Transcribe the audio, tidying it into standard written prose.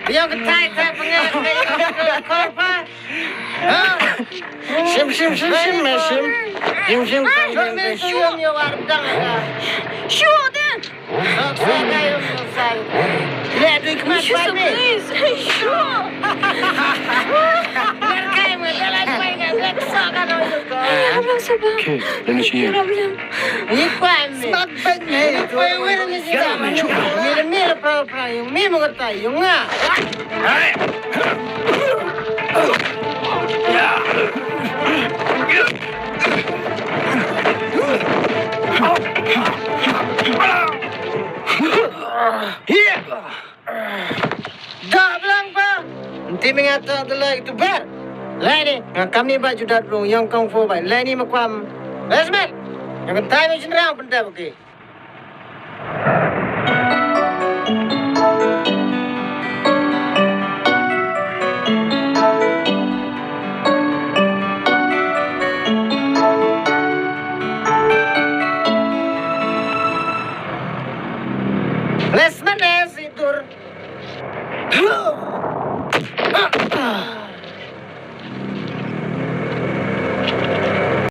Yang ketai pengen korpa. Sim. Sim yo wardang. Sure then. Saya yang selesai. Lihat duit kemas babi. Sure. Mereka mendalam mainan leksa kan itu. Okay, let me see you. Ipan ni. Smagbag ni. Ipan ni siya. Mira pra yung may mga tayo nga. Dah bilang pa. Nanti mengata adalah itu ber. Lain ni, kami baju datrung yang kong fo bay. Lain ni makwam. Resmet. Yang tayo mo sinrang benda bagi. Resmet es tidur.